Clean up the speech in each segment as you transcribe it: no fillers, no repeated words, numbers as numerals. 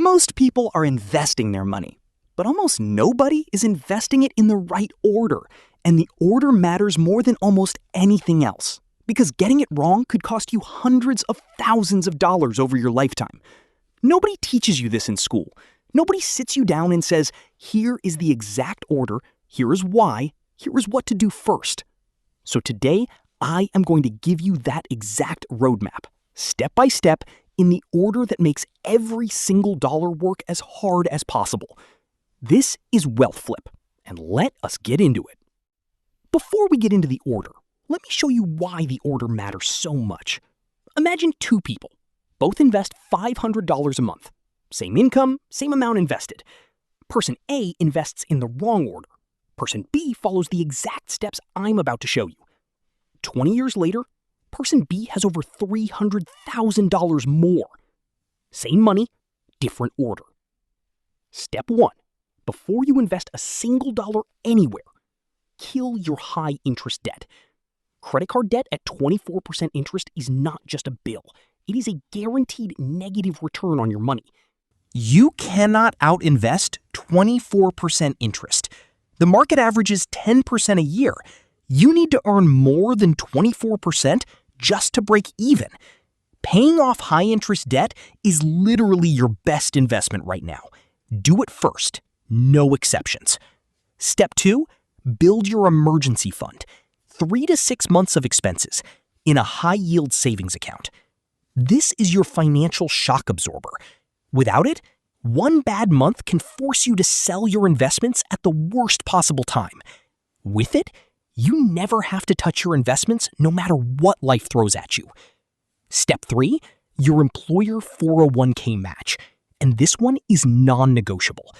Most people are investing their money, but almost nobody is investing it in the right order, and the order matters more than almost anything else, because getting it wrong could cost you hundreds of thousands of dollars over your lifetime. Nobody teaches you this in school. Nobody sits you down and says, here is the exact order, here is why, here is what to do first. So today, I am going to give you that exact roadmap, step by step, in the order that makes every single dollar work as hard as possible. This is Wealth Flip, and let us get into it. Before we get into the order, let me show you why the order matters so much. Imagine two people. Both invest $500 a month. Same income, same amount invested. Person A invests in the wrong order. Person B follows the exact steps I'm about to show you. 20 years later, Person B has over $300,000 more. Same money, different order. Step 1. Before you invest a single dollar anywhere, kill your high-interest debt. Credit card debt at 24% interest is not just a bill. It is a guaranteed negative return on your money. You cannot outinvest 24% interest. The market average is 10% a year. You need to earn more than 24% just to break even. Paying off high-interest debt is literally your best investment right now. Do it first. No exceptions. Step 2, build your emergency fund. 3 to 6 months of expenses in a high-yield savings account. This is your financial shock absorber. Without it, one bad month can force you to sell your investments at the worst possible time. With it, you never have to touch your investments no matter what life throws at you. Step 3, your employer 401k match. And this one is non-negotiable.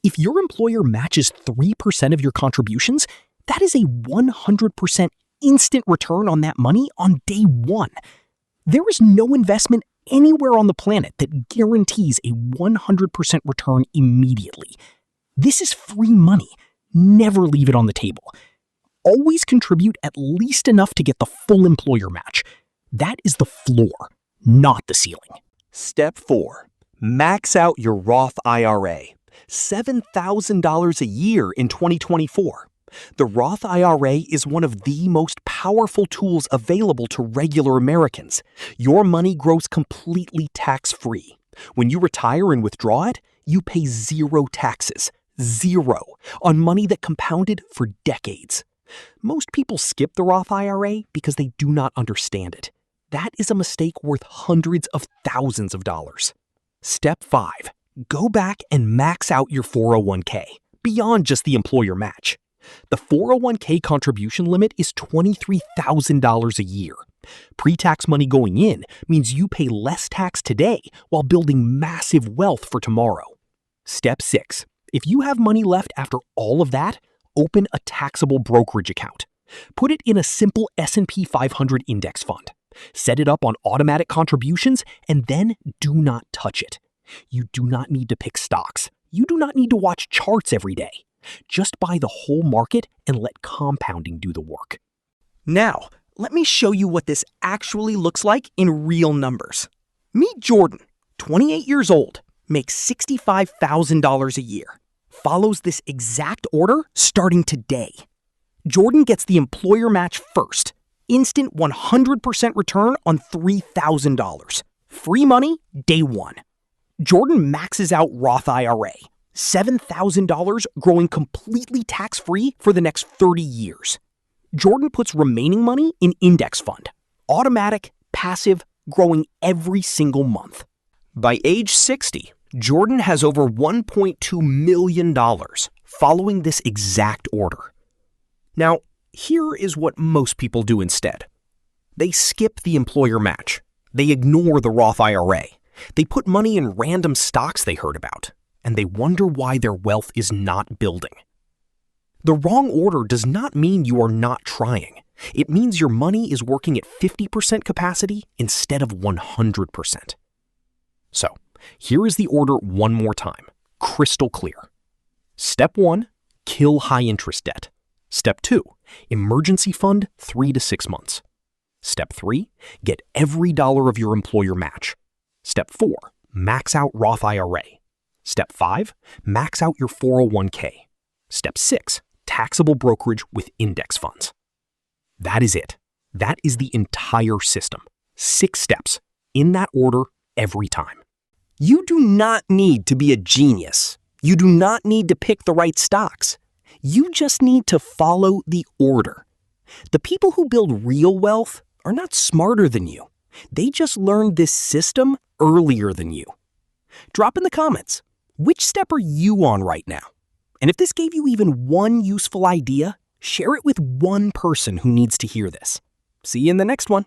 If your employer matches 3% of your contributions, that is a 100% instant return on that money on day one. There is no investment anywhere on the planet that guarantees a 100% return immediately. This is free money. Never leave it on the table. Always contribute at least enough to get the full employer match. That is the floor, not the ceiling. Step 4. Max out your Roth IRA. $7,000 a year in 2024. The Roth IRA is one of the most powerful tools available to regular Americans. Your money grows completely tax-free. When you retire and withdraw it, you pay zero taxes, zero, on money that compounded for decades. Most people skip the Roth IRA because they do not understand it. That is a mistake worth hundreds of thousands of dollars. Step 5. Go back and max out your 401k, beyond just the employer match. The 401k contribution limit is $23,000 a year. Pre-tax money going in means you pay less tax today while building massive wealth for tomorrow. Step 6. If you have money left after all of that, open a taxable brokerage account. Put it in a simple S&P 500 index fund. Set it up on automatic contributions and then do not touch it. You do not need to pick stocks. You do not need to watch charts every day. Just buy the whole market and let compounding do the work. Now, let me show you what this actually looks like in real numbers. Meet Jordan, 28 years old, makes $65,000 a year. Follows this exact order starting today. Jordan gets the employer match first. Instant 100% return on $3,000. Free money, day one. Jordan maxes out Roth IRA. $7,000 growing completely tax-free for the next 30 years. Jordan puts remaining money in index fund. Automatic, passive, growing every single month. By age 60, Jordan has over $1.2 million following this exact order. Now, here is what most people do instead. They skip the employer match. They ignore the Roth IRA. They put money in random stocks they heard about, and they wonder why their wealth is not building. The wrong order does not mean you are not trying. It means your money is working at 50% capacity instead of 100%. So, here is the order one more time, crystal clear. Step 1, kill high-interest debt. Step 2, emergency fund 3 to 6 months. Step 3, get every dollar of your employer match. Step 4, max out Roth IRA. Step 5, max out your 401k. Step 6, taxable brokerage with index funds. That is it. That is the entire system. 6 steps, in that order, every time. You do not need to be a genius. You do not need to pick the right stocks. You just need to follow the order. The people who build real wealth are not smarter than you. They just learned this system earlier than you. Drop in the comments, which step are you on right now? And if this gave you even one useful idea, share it with one person who needs to hear this. See you in the next one.